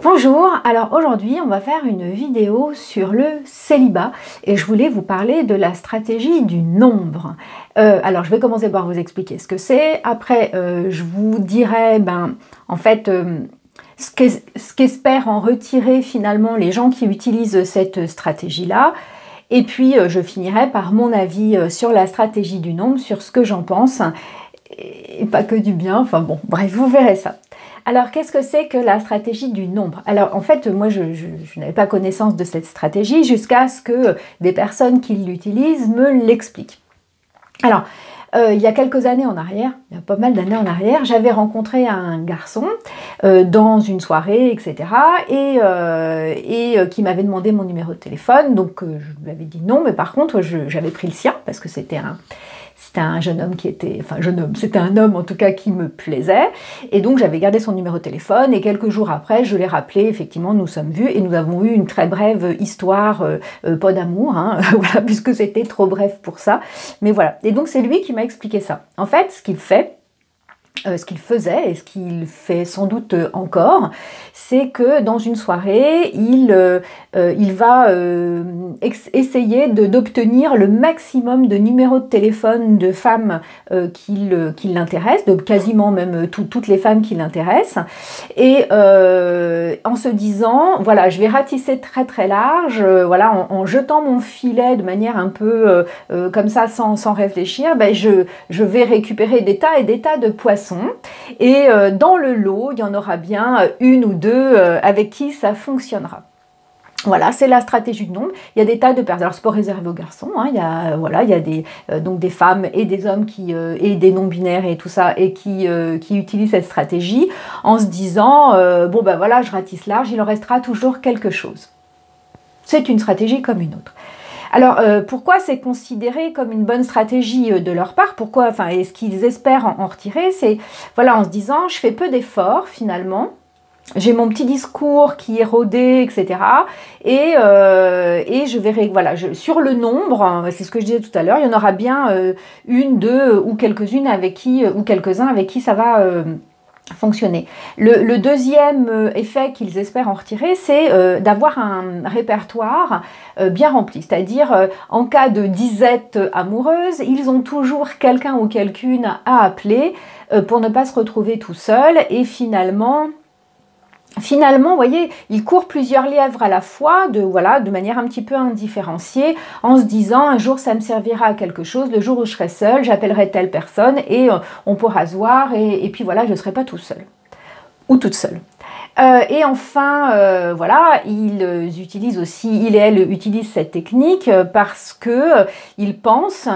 Bonjour, alors aujourd'hui on va faire une vidéo sur le célibat et je voulais vous parler de la stratégie du nombre. Alors je vais commencer par vous expliquer ce que c'est, après je vous dirai en fait ce qu'espèrent en retirer finalement les gens qui utilisent cette stratégie-là. Et puis je finirai par mon avis sur la stratégie du nombre, sur ce que j'en pense, et pas que du bien, enfin bon, bref, vous verrez ça. Alors, qu'est-ce que c'est que la stratégie du nombre? Alors, en fait, moi, je n'avais pas connaissance de cette stratégie jusqu'à ce que des personnes qui l'utilisent me l'expliquent. Alors, il y a quelques années en arrière, il y a pas mal d'années en arrière, j'avais rencontré un garçon dans une soirée, etc. et qui m'avait demandé mon numéro de téléphone. Donc, je lui avais dit non, mais par contre, j'avais pris le sien parce que c'était un jeune homme qui était, enfin jeune homme, c'était un homme en tout cas qui me plaisait, et donc j'avais gardé son numéro de téléphone, et quelques jours après, je l'ai rappelé, effectivement, nous sommes vus, et nous avons eu une très brève histoire, pas d'amour, hein, voilà, puisque c'était trop bref pour ça, mais voilà. Et donc c'est lui qui m'a expliqué ça. En fait, ce qu'il faisait, et ce qu'il fait sans doute encore, c'est que dans une soirée, il va essayer d'obtenir le maximum de numéros de téléphone de femmes qui l'intéressent, de quasiment même toutes les femmes qui l'intéressent, et en se disant, voilà, je vais ratisser très très large, voilà, en jetant mon filet de manière un peu comme ça, sans réfléchir, je vais récupérer des tas et des tas de poissons. Et dans le lot, il y en aura bien une ou deux avec qui ça fonctionnera. Voilà, c'est la stratégie de nombre. Il y a des tas de personnes. Alors, c'est pas réservé aux garçons. Hein, il y a donc des femmes et des hommes et des non-binaires et tout ça, et qui utilisent cette stratégie en se disant bon ben voilà, je ratisse large, il en restera toujours quelque chose. C'est une stratégie comme une autre. Alors, pourquoi c'est considéré comme une bonne stratégie de leur part? Pourquoi, enfin, et ce qu'ils espèrent en retirer, c'est, voilà, en se disant, je fais peu d'efforts, finalement, j'ai mon petit discours qui est rodé, etc. Et je verrai, voilà, sur le nombre, c'est ce que je disais tout à l'heure, il y en aura bien une, deux ou quelques-unes avec qui, ou quelques-uns avec qui ça va fonctionner. Le deuxième effet qu'ils espèrent en retirer, c'est d'avoir un répertoire bien rempli, c'est-à-dire en cas de disette amoureuse, ils ont toujours quelqu'un ou quelqu'une à appeler pour ne pas se retrouver tout seul, et finalement, vous voyez, ils courent plusieurs lièvres à la fois, de manière un petit peu indifférenciée, en se disant, un jour ça me servira à quelque chose, le jour où je serai seule, j'appellerai telle personne, et on pourra se voir, et puis voilà, je ne serai pas tout seul, ou toute seule. Et enfin, voilà, il et elle utilisent cette technique parce que ils pensent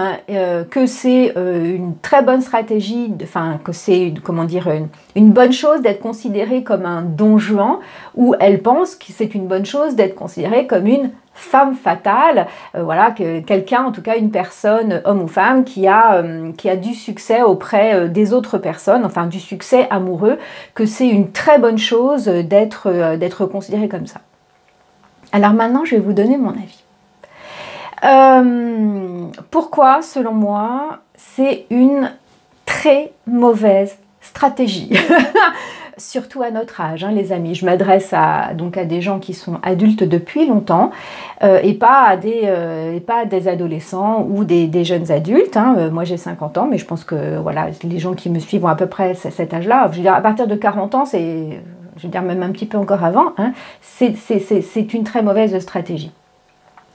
que c'est une très bonne stratégie, que c'est, comment dire, une bonne chose d'être considéré comme un don Juan, ou elles pensent que c'est une bonne chose d'être considéré comme une femme fatale, voilà, quelqu'un, en tout cas une personne, homme ou femme, qui a du succès auprès des autres personnes, enfin du succès amoureux, que c'est une très bonne chose d'être considéré comme ça. Alors maintenant, je vais vous donner mon avis. Pourquoi, selon moi, c'est une très mauvaise stratégie surtout à notre âge, hein, les amis. Je m'adresse donc à des gens qui sont adultes depuis longtemps et pas à des adolescents ou des jeunes adultes. Hein. Moi, j'ai 50 ans, mais je pense que voilà, les gens qui me suivent ont à peu près cet âge-là. Je veux dire, à partir de 40 ans, je veux dire même un petit peu encore avant, hein, c'est une très mauvaise stratégie.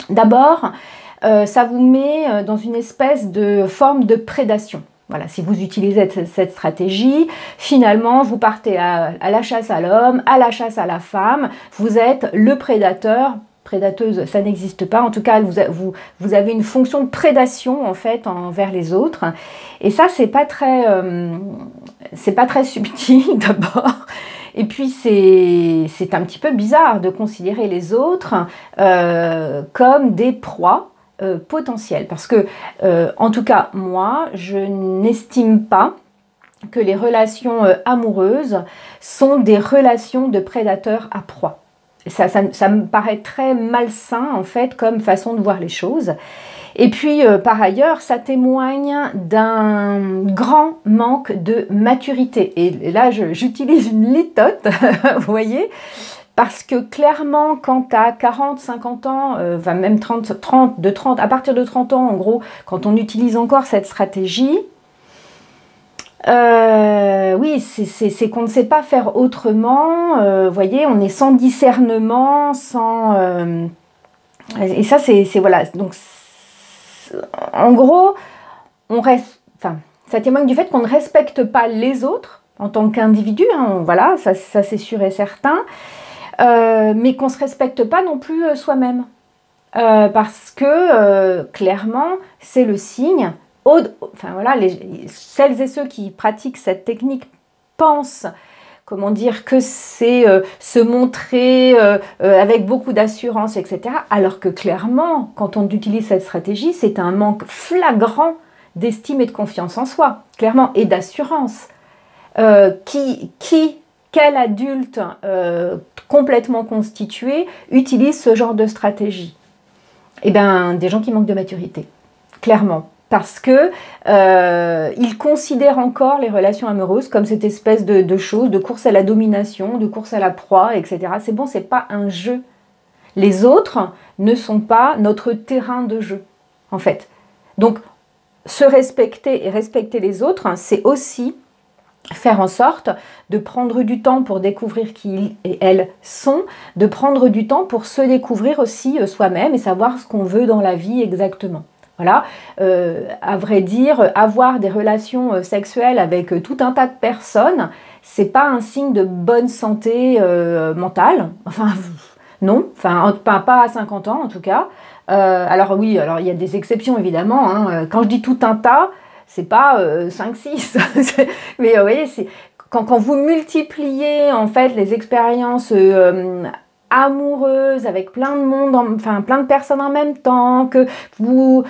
D'abord, ça vous met dans une espèce de forme de prédation. Voilà, si vous utilisez cette stratégie, finalement, vous partez à la chasse à l'homme, à la chasse à la femme, vous êtes le prédateur, prédateuse, ça n'existe pas, en tout cas, vous avez une fonction de prédation, en fait, envers les autres, et ça, c'est pas très subtil, d'abord. Et puis, c'est un petit peu bizarre de considérer les autres comme des proies, potentiel, parce que en tout cas moi je n'estime pas que les relations amoureuses sont des relations de prédateur à proie. Ça me paraît très malsain en fait comme façon de voir les choses. Et puis par ailleurs ça témoigne d'un grand manque de maturité, et là j'utilise une litote vous voyez, Parce que clairement, quand tu as 40, 50 ans, même 30, à partir de 30 ans, en gros, quand on utilise encore cette stratégie, oui, c'est qu'on ne sait pas faire autrement. Vous voyez, on est sans discernement, sans... et ça, voilà. Donc, en gros, on reste... Enfin, ça témoigne du fait qu'on ne respecte pas les autres en tant qu'individu. Hein, voilà, ça c'est sûr et certain. Mais qu'on ne se respecte pas non plus soi-même. Parce que, clairement, c'est le signe... Enfin voilà, celles et ceux qui pratiquent cette technique pensent, comment dire, que c'est se montrer avec beaucoup d'assurance, etc. Alors que clairement, quand on utilise cette stratégie, c'est un manque flagrant d'estime et de confiance en soi, clairement, et d'assurance. Quel adulte complètement constitué utilise ce genre de stratégie? Eh bien, des gens qui manquent de maturité, clairement. Parce que ils considèrent encore les relations amoureuses comme cette espèce de chose, de course à la domination, de course à la proie, etc. C'est bon, c'est pas un jeu. Les autres ne sont pas notre terrain de jeu, en fait. Donc, se respecter et respecter les autres, c'est aussi faire en sorte de prendre du temps pour découvrir qui ils et elles sont, de prendre du temps pour se découvrir aussi soi-même et savoir ce qu'on veut dans la vie exactement. Voilà, à vrai dire, avoir des relations sexuelles avec tout un tas de personnes, c'est pas un signe de bonne santé mentale. Enfin, non, enfin, pas à 50 ans en tout cas. Alors oui, alors il y a des exceptions évidemment. Hein. Quand je dis tout un tas, c'est pas 5-6. Mais vous voyez, quand vous multipliez en fait les expériences amoureuse, avec plein de monde, enfin plein de personnes en même temps, que vous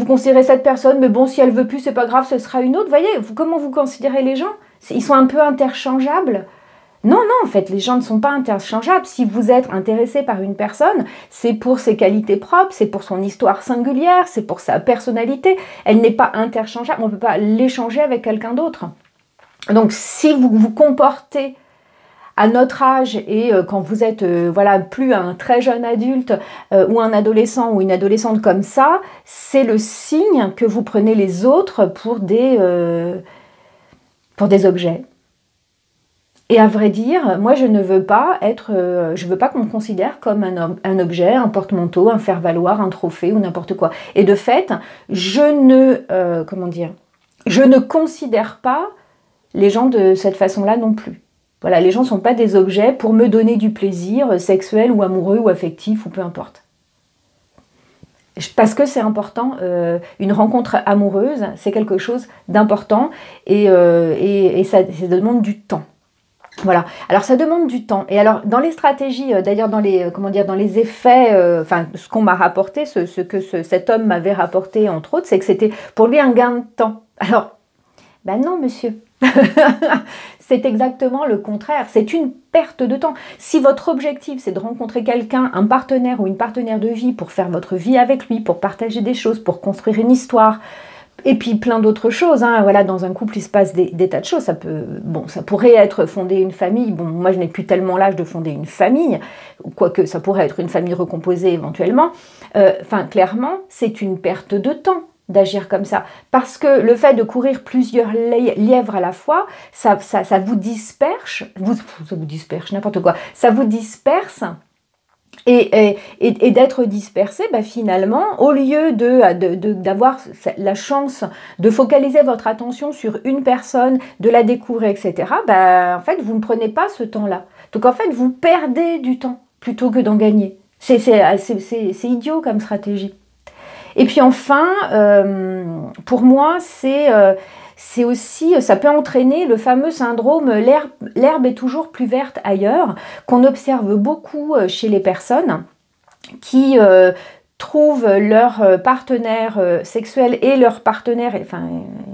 considérez cette personne, mais bon, si elle veut plus, c'est pas grave, ce sera une autre. Vous voyez, comment vous considérez les gens? Ils sont un peu interchangeables. Non, non, en fait, les gens ne sont pas interchangeables. Si vous êtes intéressé par une personne, c'est pour ses qualités propres, c'est pour son histoire singulière, c'est pour sa personnalité. Elle n'est pas interchangeable, on ne peut pas l'échanger avec quelqu'un d'autre. Donc, si vous vous comportez à notre âge et quand vous êtes voilà, plus un très jeune adulte ou un adolescent ou une adolescente comme ça, c'est le signe que vous prenez les autres pour des objets. Et à vrai dire, moi je ne veux pas qu'on me considère comme un objet, un porte-manteau, un faire-valoir, un trophée ou n'importe quoi. Et de fait, je ne considère pas les gens de cette façon-là non plus. Voilà, les gens ne sont pas des objets pour me donner du plaisir sexuel ou amoureux ou affectif ou peu importe. Parce que c'est important, une rencontre amoureuse, c'est quelque chose d'important et ça demande du temps. Voilà, alors ça demande du temps. Et alors dans les stratégies, d'ailleurs dans les effets, enfin ce qu'on m'a rapporté, ce que cet homme m'avait rapporté entre autres, c'est que c'était pour lui un gain de temps. Alors, ben non monsieur, c'est exactement le contraire, c'est une perte de temps. Si votre objectif c'est de rencontrer quelqu'un, un partenaire ou une partenaire de vie pour faire votre vie avec lui, pour partager des choses, pour construire une histoire, et puis plein d'autres choses, hein. Voilà, dans un couple il se passe des tas de choses, ça pourrait être fonder une famille, bon moi je n'ai plus tellement l'âge de fonder une famille, quoique ça pourrait être une famille recomposée éventuellement, enfin clairement c'est une perte de temps d'agir comme ça, parce que le fait de courir plusieurs lièvres à la fois, ça vous disperse, n'importe quoi, ça vous disperse. Et d'être dispersé, bah finalement, au lieu d'avoir la chance de focaliser votre attention sur une personne, de la découvrir, etc., bah, en fait, vous ne prenez pas ce temps-là. Donc, en fait, vous perdez du temps plutôt que d'en gagner. C'est idiot comme stratégie. Et puis enfin, pour moi, c'est aussi, ça peut entraîner le fameux syndrome l'herbe est toujours plus verte ailleurs, qu'on observe beaucoup chez les personnes qui trouvent leur partenaire sexuel et leur partenaire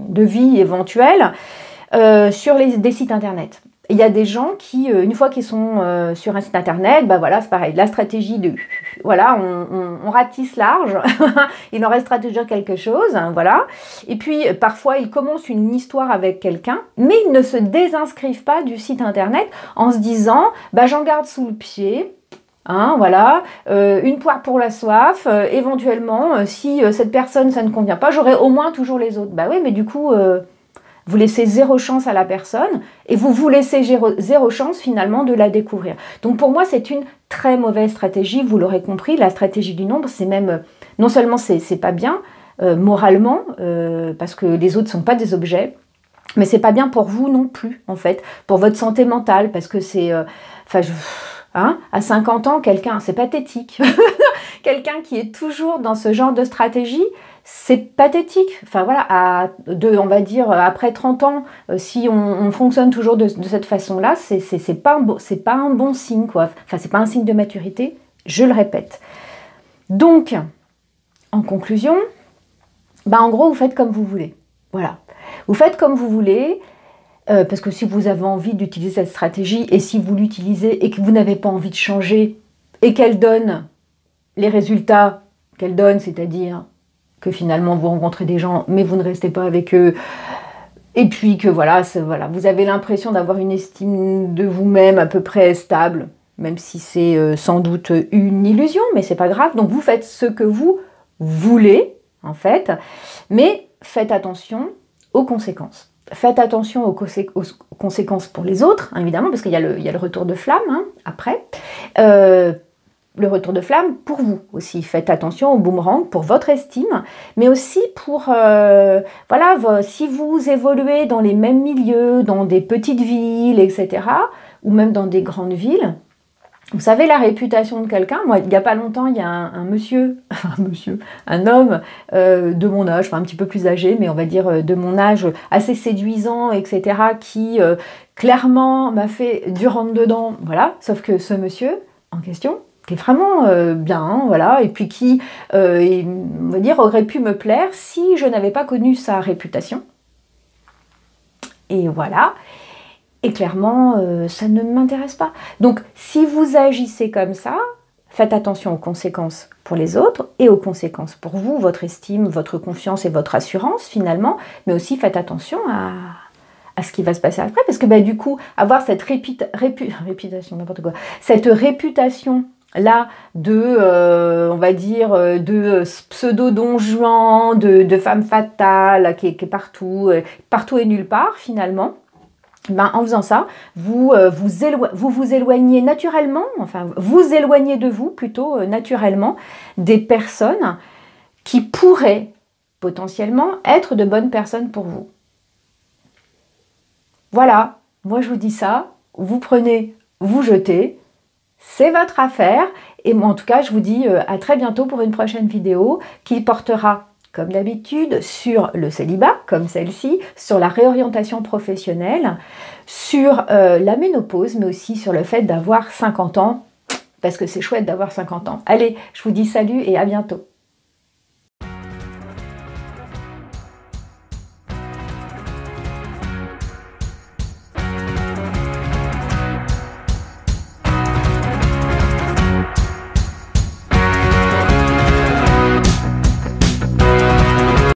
de vie éventuel sur des sites internet. il y a des gens qui, une fois qu'ils sont sur un site internet, bah voilà, c'est pareil, la stratégie de, voilà, on ratisse large, il en restera toujours quelque chose, hein, voilà. Et puis, parfois, ils commencent une histoire avec quelqu'un, mais ils ne se désinscrivent pas du site internet en se disant, bah j'en garde sous le pied. Hein, voilà, une poire pour la soif, éventuellement, si cette personne, ça ne convient pas, j'aurai au moins toujours les autres. Bah oui, mais du coup, vous laissez zéro chance à la personne et vous vous laissez zéro chance finalement de la découvrir. Donc pour moi, c'est une très mauvaise stratégie, vous l'aurez compris, la stratégie du nombre, c'est même, non seulement c'est pas bien, moralement, parce que les autres ne sont pas des objets, mais c'est pas bien pour vous non plus, en fait, pour votre santé mentale, parce que c'est... hein, à 50 ans, quelqu'un, c'est pathétique. Quelqu'un qui est toujours dans ce genre de stratégie, c'est pathétique. Enfin voilà, on va dire, après 30 ans, si on fonctionne toujours de cette façon-là, c'est pas un bon signe, quoi. Enfin, c'est pas un signe de maturité, je le répète. Donc, en conclusion, bah en gros, vous faites comme vous voulez. Voilà. Vous faites comme vous voulez, parce que si vous avez envie d'utiliser cette stratégie, et si vous l'utilisez et que vous n'avez pas envie de changer, et qu'elle donne les résultats qu'elle donne, c'est-à-dire que finalement vous rencontrez des gens, mais vous ne restez pas avec eux, et puis que voilà, vous avez l'impression d'avoir une estime de vous-même à peu près stable, même si c'est sans doute une illusion, mais c'est pas grave. Donc vous faites ce que vous voulez, en fait, mais faites attention aux conséquences. Faites attention aux conséquences pour les autres, hein, évidemment, parce qu'il y a le retour de flamme, hein, après. Le retour de flamme pour vous aussi. Faites attention au boomerang pour votre estime, mais aussi pour, voilà, si vous évoluez dans les mêmes milieux, dans des petites villes, etc., ou même dans des grandes villes, vous savez la réputation de quelqu'un. Moi, il n'y a pas longtemps, il y a un homme de mon âge, enfin un petit peu plus âgé, mais on va dire de mon âge, assez séduisant, etc., qui clairement m'a fait du rentre-dedans, voilà, sauf que ce monsieur en question, qui est vraiment bien, hein, voilà, et puis qui, on va dire, aurait pu me plaire si je n'avais pas connu sa réputation. Et voilà. Et clairement, ça ne m'intéresse pas. Donc, si vous agissez comme ça, faites attention aux conséquences pour les autres et aux conséquences pour vous, votre estime, votre confiance et votre assurance, finalement, mais aussi faites attention à ce qui va se passer après, parce que bah, du coup, avoir cette réputation, n'importe quoi, cette réputation là de, on va dire, de pseudo-don Juan, de femme fatale, qui est partout, partout et nulle part, finalement, ben, en faisant ça, vous vous éloignez naturellement, enfin, vous éloignez de vous, plutôt naturellement, des personnes qui pourraient potentiellement être de bonnes personnes pour vous. Voilà, moi je vous dis ça, vous prenez, vous jetez, c'est votre affaire, et moi en tout cas je vous dis à très bientôt pour une prochaine vidéo qui portera comme d'habitude sur le célibat, comme celle-ci, sur la réorientation professionnelle, sur la ménopause, mais aussi sur le fait d'avoir 50 ans, parce que c'est chouette d'avoir 50 ans. Allez, je vous dis salut et à bientôt.